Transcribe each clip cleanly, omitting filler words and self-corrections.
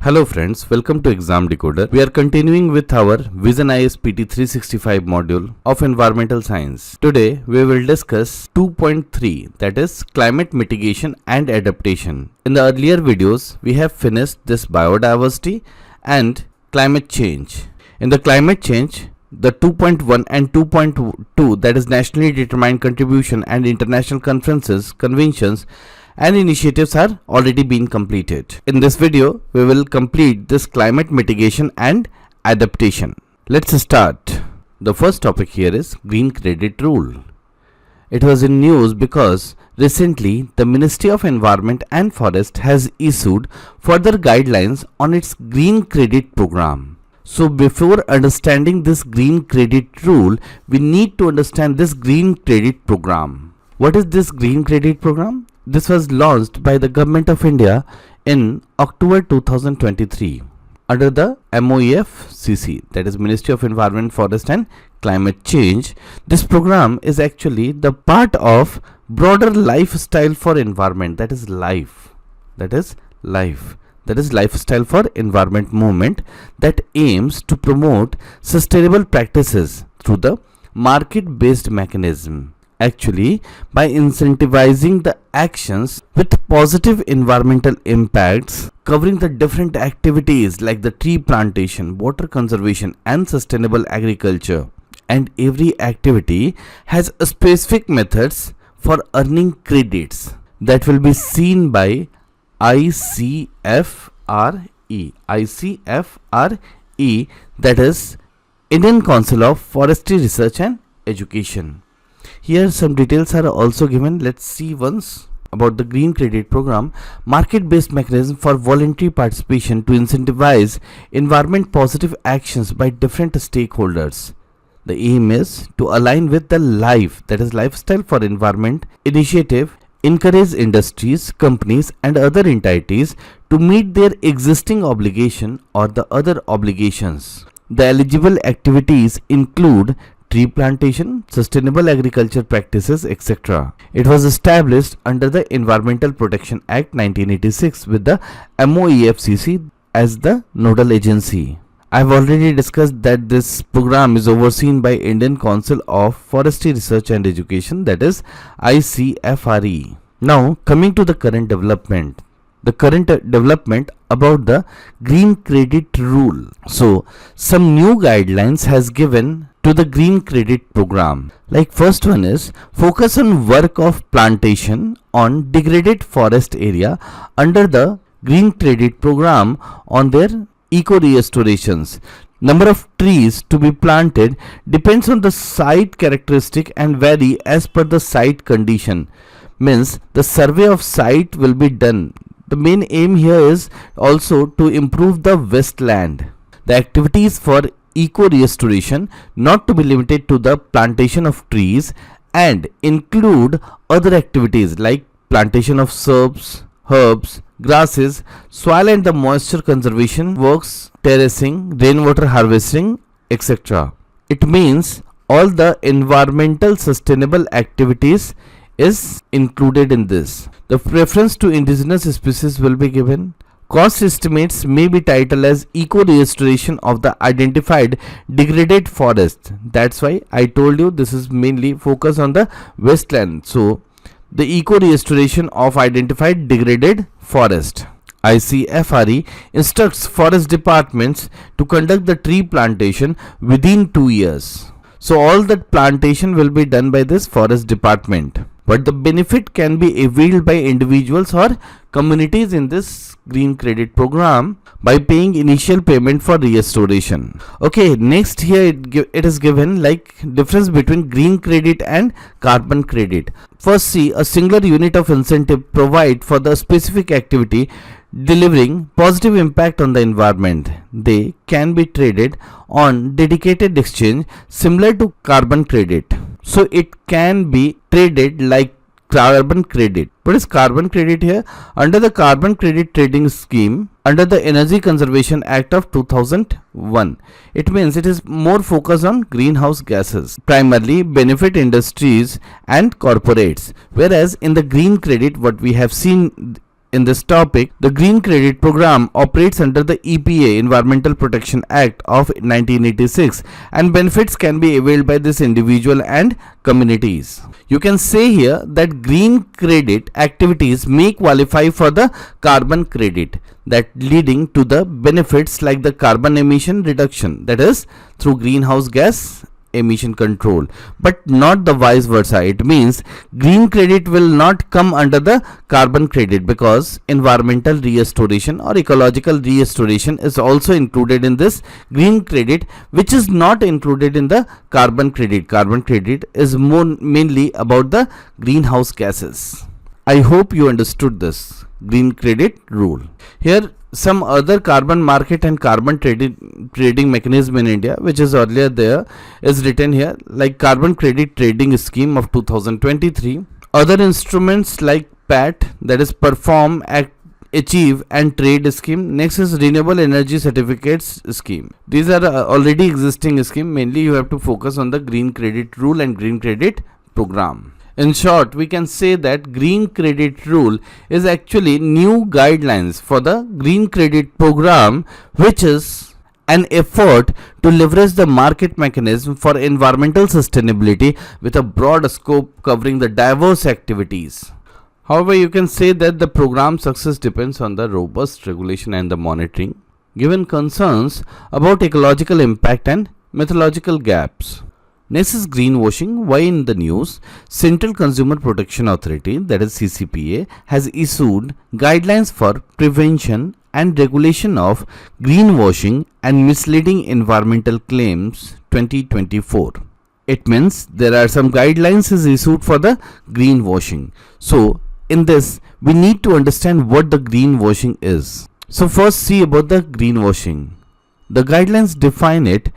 Hello friends, welcome to Exam Decoder. We are continuing with our VISIONIAS PT365 module of Environmental Science. Today we will discuss 2.3, that is Climate Mitigation and Adaptation. In the earlier videos we have finished this biodiversity and climate change. In the climate change, the 2.1 and 2.2, that is nationally determined contribution and international conferences, conventions and initiatives are already been completed. In this video, we will complete this climate mitigation and adaptation. Let's start. The first topic here is green credit rule. It was in news because recently the Ministry of Environment and Forest has issued further guidelines on its green credit program. So before understanding this green credit rule, we need to understand this green credit program. What is this green credit program? This was launched by the Government of India in October 2023 under the MOEF-CC, that is Ministry of Environment, Forest and Climate Change. This program is actually the part of broader lifestyle for environment, that is life, that is lifestyle for environment movement that aims to promote sustainable practices through the market-based mechanism. Actually, by incentivizing the actions with positive environmental impacts covering the different activities like the tree plantation, water conservation and sustainable agriculture, and every activity has specific methods for earning credits that will be seen by ICFRE, that is Indian Council of Forestry Research and Education. Here some details are also given. Let's see once about the green credit program. Market-based mechanism for voluntary participation to incentivize environment positive actions by different stakeholders. The aim is to align with the lifestyle for environment initiative, encourage industries, companies and other entities to meet their existing obligation or the other obligations. The eligible activities include tree plantation, sustainable agriculture practices, etc. It was established under the Environmental Protection Act 1986 with the MOEF-CC as the nodal agency. I have already discussed that this program is overseen by Indian Council of Forestry Research and Education, that is ICFRE. Now coming to the current development. The current development about the green credit rule. So some new guidelines has given to the green credit program. Like first one is focus on work of plantation on degraded forest area under the green credit program on their eco restorations. Number of trees to be planted depends on the site characteristic and vary as per the site condition. Means the survey of site will be done. The main aim here is also to improve the wasteland. The activities for eco restoration not to be limited to the plantation of trees and include other activities like plantation of shrubs, herbs, grasses, soil and the moisture conservation works, terracing, rainwater harvesting, etc. It means all the environmental sustainable activities is included in this. The preference to indigenous species will be given. Cost estimates may be titled as eco restoration of the identified degraded forest. That's why I told you this is mainly focus on the wasteland. So the eco restoration of identified degraded forest. ICFRE instructs forest departments to conduct the tree plantation within 2 years. So all that plantation will be done by this forest department. But the benefit can be availed by individuals or communities in this green credit program by paying initial payment for restoration. Okay, next here it is given like difference between green credit and carbon credit. First, see, a singular unit of incentive provide for the specific activity delivering positive impact on the environment. They can be traded on dedicated exchange similar to carbon credit. So it can be traded like carbon credit. What is carbon credit here? Under the carbon credit trading scheme under the Energy Conservation Act of 2001. It means it is more focused on greenhouse gases, primarily benefit industries and corporates. Whereas in the green credit, what we have seen in this topic, the Green Credit Program operates under the EPA Environmental Protection Act of 1986 and benefits can be availed by this individual and communities. You can say here that green credit activities may qualify for the carbon credit, that leading to the benefits like the carbon emission reduction, that is through greenhouse gas emission control, but not the vice versa. It means green credit will not come under the carbon credit because environmental restoration or ecological restoration is also included in this green credit, which is not included in the carbon credit. Carbon credit is mainly about the greenhouse gases. I hope you understood this green credit rule. Here some other carbon market and carbon trading mechanism in India, which is earlier there, is written here, like carbon credit trading scheme of 2023. Other instruments like PAT, that is perform, act, achieve and trade scheme. Next is renewable energy certificates scheme. These are already existing scheme. Mainly you have to focus on the green credit rule and green credit program. In short, we can say that green credit rule is actually new guidelines for the green credit program, which is an effort to leverage the market mechanism for environmental sustainability with a broad scope covering the diverse activities. However, you can say that the program success depends on the robust regulation and the monitoring, given concerns about ecological impact and methodological gaps. Next is greenwashing. Why in the news? Central Consumer Protection Authority, that is CCPA, has issued guidelines for prevention and regulation of greenwashing and misleading environmental claims 2024. It means there are some guidelines is issued for the greenwashing. So in this we need to understand what the greenwashing is. So first see about the greenwashing. The guidelines define it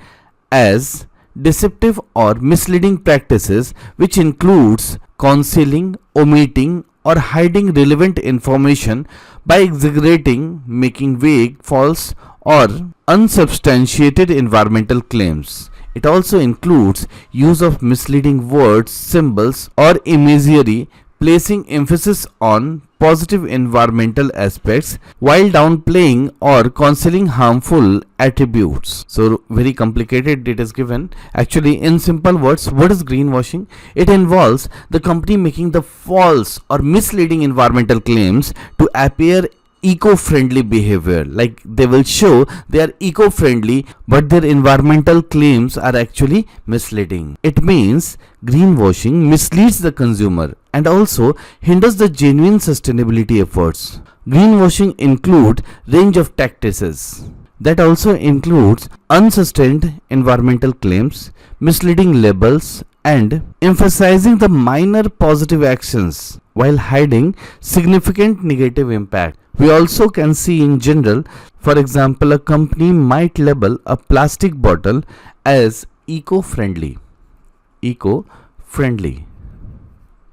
as deceptive or misleading practices which includes concealing, omitting or hiding relevant information by exaggerating, making vague, false or unsubstantiated environmental claims. It also includes use of misleading words, symbols or imagery, placing emphasis on positive environmental aspects while downplaying or concealing harmful attributes. So very complicated it is given. Actually, in simple words, what is greenwashing? It involves the company making the false or misleading environmental claims to appear eco-friendly behavior, like they will show they are eco-friendly but their environmental claims are actually misleading. It means greenwashing misleads the consumer and also hinders the genuine sustainability efforts. Greenwashing include range of tactics that also includes unsustained environmental claims, misleading labels and emphasizing the minor positive actions while hiding significant negative impact. We also can see in general, for example, a company might label a plastic bottle as eco-friendly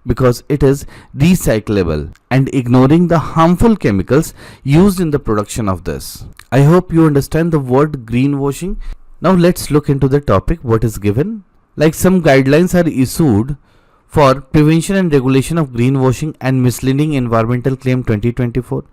because it is recyclable and ignoring the harmful chemicals used in the production of this. I hope you understand the word greenwashing. Now let's look into the topic what is given. Like some guidelines are issued for prevention and regulation of greenwashing and misleading environmental claim 2024.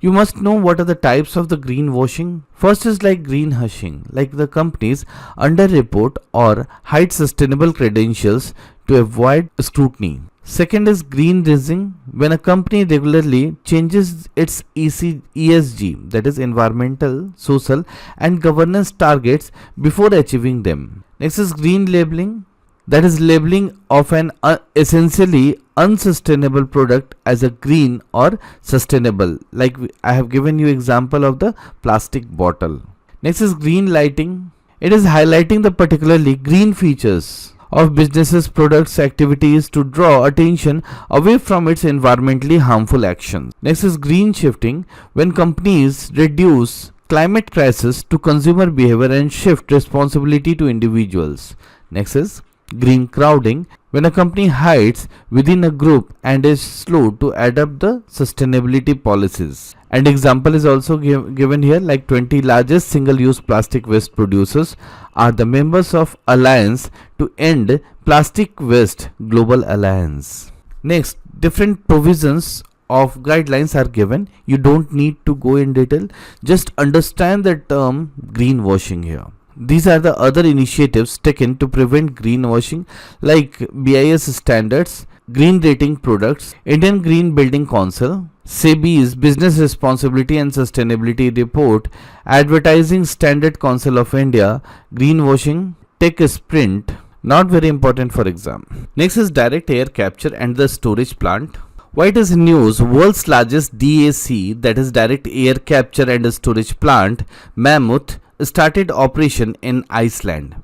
You must know what are the types of the greenwashing. First is like greenwashing, like the companies underreport or hide sustainable credentials to avoid scrutiny. Second is greenwashing, when a company regularly changes its ESG, that is environmental, social and governance targets before achieving them. Next is green labeling, that is labeling of an essentially unsustainable product as a green or sustainable, like I have given you example of the plastic bottle. Next is green lighting, it is highlighting the particularly green features of businesses, products, activities to draw attention away from its environmentally harmful actions. Next is green shifting, when companies reduce climate crisis to consumer behavior and shift responsibility to individuals. Next is green crowding, when a company hides within a group and is slow to adapt the sustainability policies. And example is also given here, like 20 largest single-use plastic waste producers are the members of Alliance to End Plastic Waste Global Alliance. Next, different provisions of guidelines are given. You don't need to go in detail. Just understand the term greenwashing here. These are the other initiatives taken to prevent greenwashing, like BIS standards, green rating products, Indian Green Building Council, SEBI's Business Responsibility and Sustainability Report, Advertising Standard Council of India, greenwashing, tech sprint, not very important for exam. Next is direct air capture and the storage plant. Why it is news, world's largest DAC, that is direct air capture and storage plant, Mammoth, started operation in Iceland.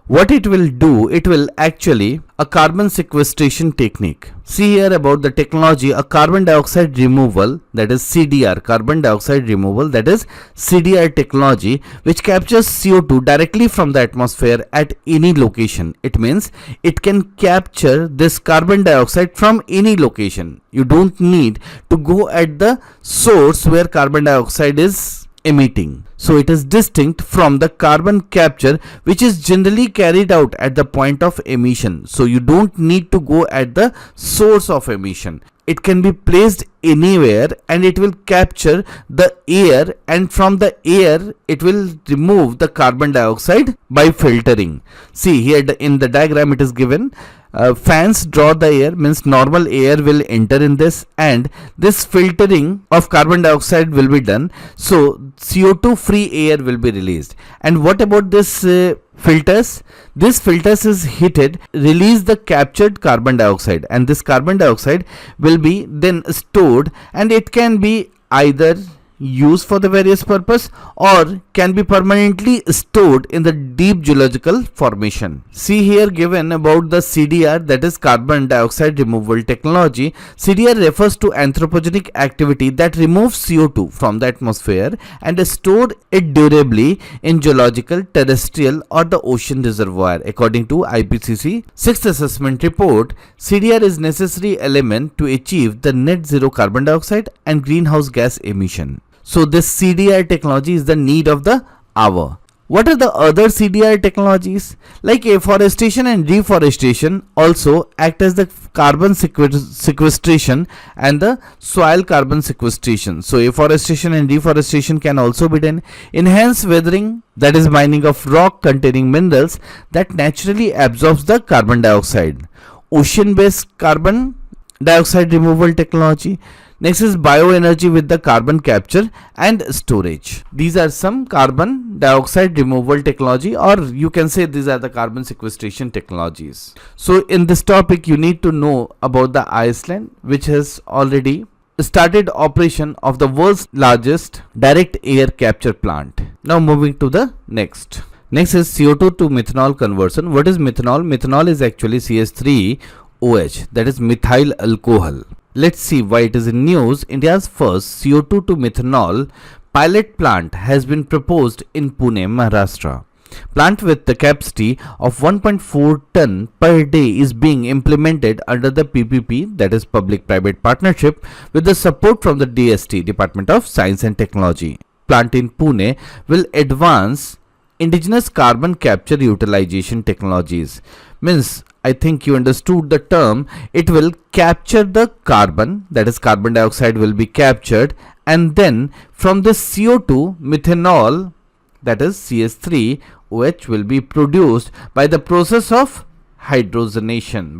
What it will do, it will actually a carbon sequestration technique. See here about the technology, a carbon dioxide removal, that is CDR, carbon dioxide removal, that is CDR technology, which captures CO2 directly from the atmosphere at any location. It means it can capture this carbon dioxide from any location. You don't need to go at the source where carbon dioxide is emitting. So it is distinct from the carbon capture, which is generally carried out at the point of emission. So you don't need to go at the source of emission. It can be placed anywhere and it will capture the air, and from the air it will remove the carbon dioxide by filtering. See here in the diagram it is given. Fans draw the air, means normal air will enter in this, and this filtering of carbon dioxide will be done, so CO2 free air will be released. And what about this filters? This filters is heated, release the captured carbon dioxide, and this carbon dioxide will be then stored, and it can be either used for the various purpose or can be permanently stored in the deep geological formation. See here given about the CDR, that is carbon dioxide removal technology. CDR refers to anthropogenic activity that removes CO2 from the atmosphere and stored it durably in geological, terrestrial or the ocean reservoir. According to IPCC 6th assessment report, CDR is necessary element to achieve the net zero carbon dioxide and greenhouse gas emission. So this CDR technology is the need of the hour. What are the other CDR technologies? Like afforestation and reforestation also act as the carbon sequestration and the soil carbon sequestration. So afforestation and reforestation can also be done. Enhanced weathering, that is mining of rock containing minerals that naturally absorbs the carbon dioxide. Ocean based carbon dioxide removal technology. Next is bioenergy with the carbon capture and storage. These are some carbon dioxide removal technology, or you can say these are the carbon sequestration technologies. So in this topic you need to know about the Iceland, which has already started operation of the world's largest direct air capture plant. Now moving to the next. Next is CO2 to methanol conversion. What is methanol? Methanol is actually CH3OH, that is methyl alcohol. Let's see why it is in news. India's first CO2 to methanol pilot plant has been proposed in Pune, Maharashtra. Plant with the capacity of 1.4 ton per day is being implemented under the PPP, that is public-private partnership, with the support from the DST, Department of Science and Technology. Plant in Pune will advance indigenous carbon capture utilization technologies. Means, I think you understood the term. It will capture the carbon, that is carbon dioxide will be captured, and then from the CO2 methanol, that is CH3OH, will be produced by the process of hydrogenation.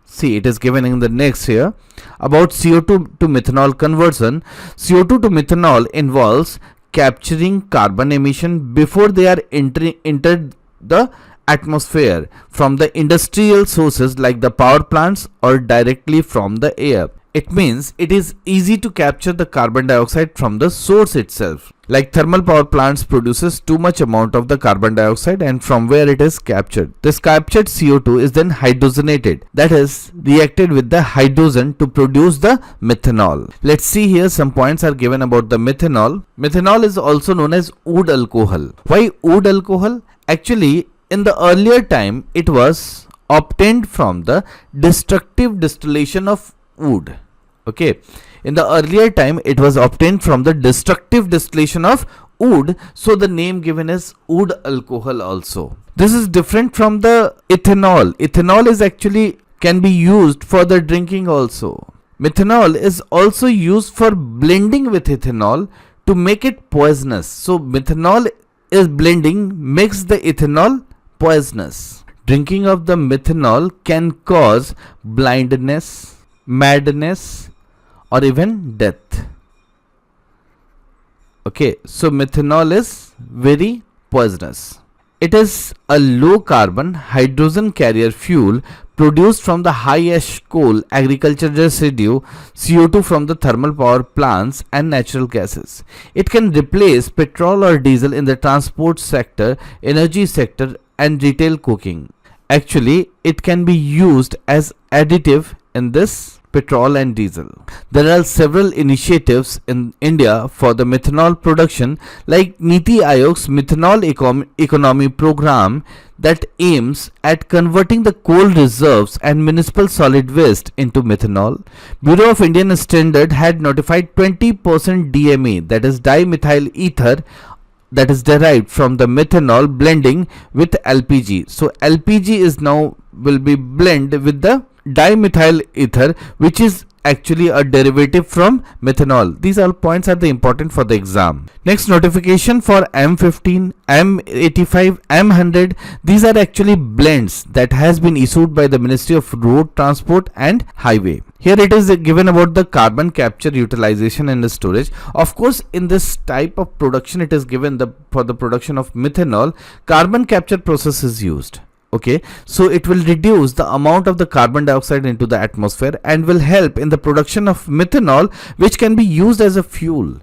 See, it is given in the next here about CO2 to methanol conversion. CO2 to methanol involves capturing carbon emission before they are entered the atmosphere from the industrial sources like the power plants or directly from the air. It means it is easy to capture the carbon dioxide from the source itself. Like thermal power plants produces too much amount of the carbon dioxide, and from where it is captured. This captured CO2 is then hydrogenated, that is reacted with the hydrogen to produce the methanol. Let's see here some points are given about the methanol. Methanol is also known as wood alcohol. Why wood alcohol? Actually, in the earlier time it was obtained from the destructive distillation of wood. Okay, in the earlier time it was obtained from the destructive distillation of wood, so the name given is wood alcohol also. This is different from the ethanol. Ethanol is actually can be used for the drinking also. Methanol is also used for blending with ethanol to make it poisonous. So methanol is blending makes the ethanol poisonous. Drinking of the methanol can cause blindness, madness, or even death. Okay, so methanol is very poisonous. It is a low carbon hydrogen carrier fuel produced from the high ash coal, agriculture residue, CO2 from the thermal power plants, and natural gases. It can replace petrol or diesel in the transport sector, energy sector, and retail cooking. Actually, it can be used as additive in this petrol and diesel. There are several initiatives in India for the methanol production, like Niti Aayog's methanol economy program that aims at converting the coal reserves and municipal solid waste into methanol. Bureau of Indian Standard had notified 20% DME, that is dimethyl ether, that is derived from the methanol blending with LPG. So LPG is now will be blended with the dimethyl ether, which is actually a derivative from methanol. These all points are the important for the exam. Next, notification for M15, M85, M100. These are actually blends that has been issued by the Ministry of Road Transport and Highway. Here it is given about the carbon capture, utilization, and storage. Of course, in this type of production, it is given for the production of methanol, carbon capture process is used. Okay, so it will reduce the amount of the carbon dioxide into the atmosphere and will help in the production of methanol, which can be used as a fuel.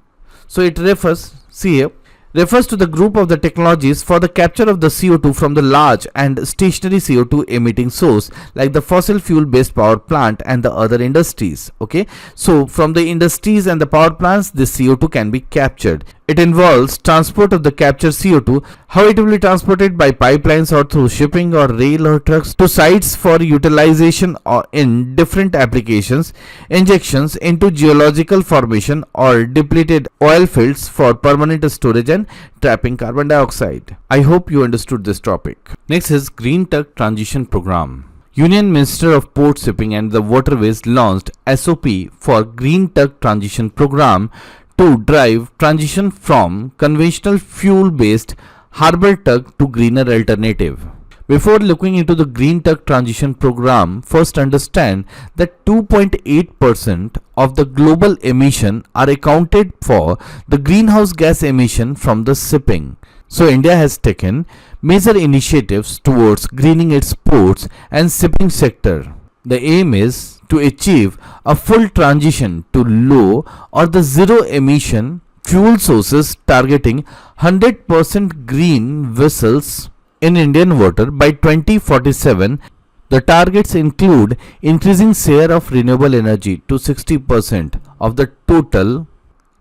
So it refers to the group of the technologies for the capture of the CO2 from the large and stationary CO2 emitting source, like the fossil fuel based power plant and the other industries. Okay, so from the industries and the power plants, this CO2 can be captured. It involves transport of the captured CO2, how it will be transported by pipelines or through shipping or rail or trucks to sites for utilization or in different applications, injections into geological formation or depleted oil fields for permanent storage and trapping carbon dioxide. I hope you understood this topic. Next is Green Tug Transition Program. Union Minister of Port Shipping and the Waterways launched SOP for Green Tug Transition Program to drive transition from conventional fuel-based harbor tug to greener alternative. Before looking into the Green Tug Transition Program, first understand that 2.8% of the global emission are accounted for the greenhouse gas emission from the shipping. So India has taken major initiatives towards greening its ports and shipping sector. The aim is to achieve a full transition to low or the zero emission fuel sources, targeting 100% green vessels in Indian water by 2047. The targets include increasing share of renewable energy to 60% of the total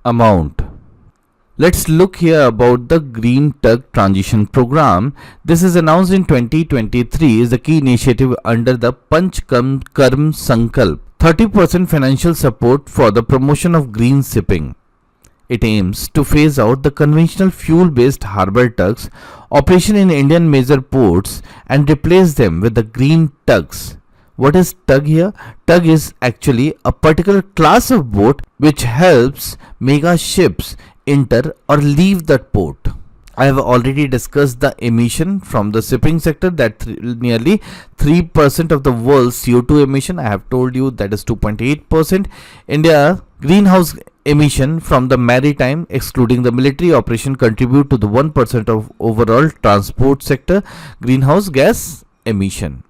amount. Let's look here about the Green Tug Transition Program. This is announced in 2023 is the key initiative under the Panch Karm Sankalp. 30% financial support for the promotion of green shipping. It aims to phase out the conventional fuel-based harbor tugs operation in Indian major ports and replace them with the green tugs. What is tug here? Tug is actually a particular class of boat which helps mega ships enter or leave that port. I have already discussed the emission from the shipping sector, that nearly 3% of the world's CO2 emission. I have told you that is 2.8%. India greenhouse emission from the maritime, excluding the military operation, contribute to the 1% of overall transport sector greenhouse gas emission.